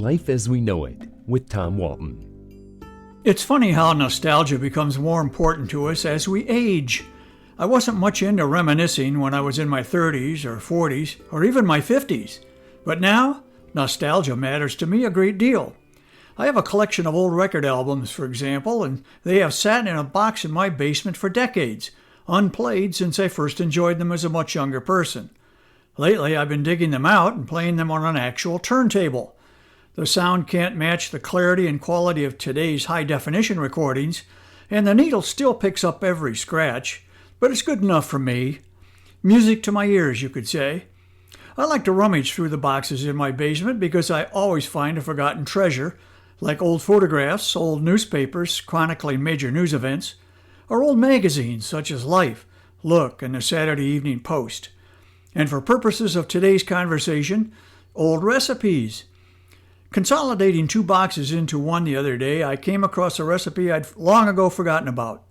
Life as We Know It with Tom Walton. It's funny how nostalgia becomes more important to us as we age. I wasn't much into reminiscing when I was in my 30s or 40s or even my 50s. But now, nostalgia matters to me a great deal. I have a collection of old record albums, for example, and they have sat in a box in my basement for decades, unplayed since I first enjoyed them as a much younger person. Lately, I've been digging them out and playing them on an actual turntable. The sound can't match the clarity and quality of today's high-definition recordings, and the needle still picks up every scratch, but it's good enough for me. Music to my ears, you could say. I like to rummage through the boxes in my basement because I always find a forgotten treasure, like old photographs, old newspapers chronicling major news events, or old magazines such as Life, Look, and the Saturday Evening Post. And for purposes of today's conversation, old recipes. Consolidating two boxes into one the other day, I came across a recipe I'd long ago forgotten about.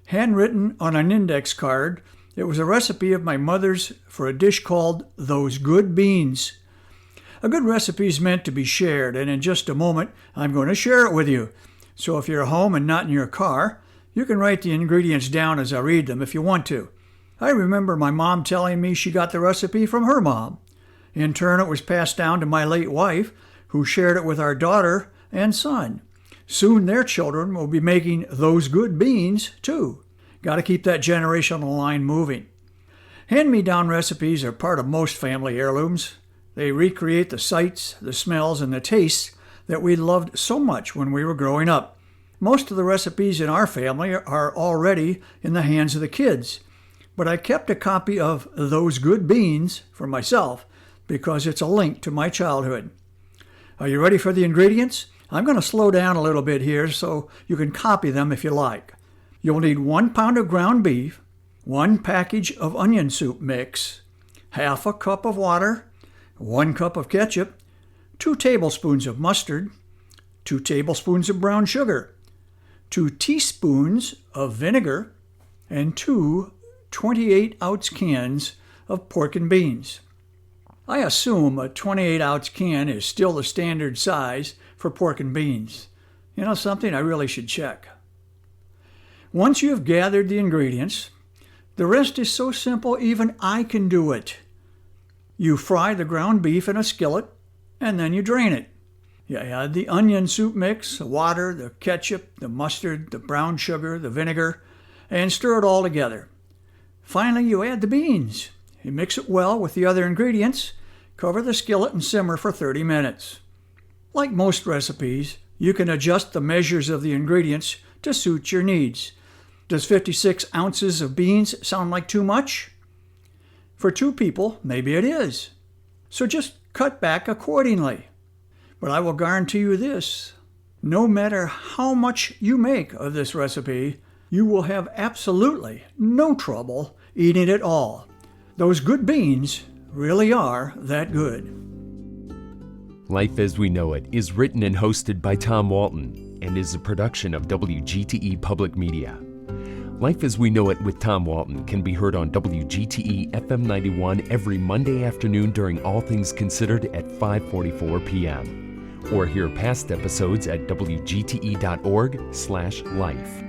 Handwritten on an index card, it was a recipe of my mother's for a dish called Those Good Beans. A good recipe is meant to be shared, and in just a moment, I'm going to share it with you. So if you're home and not in your car, you can write the ingredients down as I read them if you want to. I remember my mom telling me she got the recipe from her mom. In turn, it was passed down to my late wife, who shared it with our daughter and son. Soon their children will be making those good beans, too. Got to keep that generational line moving. Hand-me-down recipes are part of most family heirlooms. They recreate the sights, the smells, and the tastes that we loved so much when we were growing up. Most of the recipes in our family are already in the hands of the kids, but I kept a copy of Those Good Beans for myself because it's a link to my childhood. Are you ready for the ingredients? I'm going to slow down a little bit here so you can copy them if you like. You'll need 1 pound of ground beef, 1 package of onion soup mix, half a cup of water, 1 cup of ketchup, 2 tablespoons of mustard, 2 tablespoons of brown sugar, 2 teaspoons of vinegar, and 2 28-ounce cans of pork and beans. I assume a 28-ounce can is still the standard size for pork and beans. You know something? I really should check. Once you have gathered the ingredients, the rest is so simple even I can do it. You fry the ground beef in a skillet, and then you drain it. You add the onion soup mix, the water, the ketchup, the mustard, the brown sugar, the vinegar, and stir it all together. Finally, you add the beans. You mix it well with the other ingredients, cover the skillet and simmer for 30 minutes. Like most recipes, you can adjust the measures of the ingredients to suit your needs. Does 56 ounces of beans sound like too much? For 2 people, maybe it is. So just cut back accordingly. But I will guarantee you this, no matter how much you make of this recipe, you will have absolutely no trouble eating it all. Those good beans really are that good. Life as We Know It is written and hosted by Tom Walton and is a production of WGTE Public Media. Life as We Know It with Tom Walton can be heard on WGTE FM 91 every Monday afternoon during All Things Considered at 5:44 p.m. Or hear past episodes at wgte.org/life.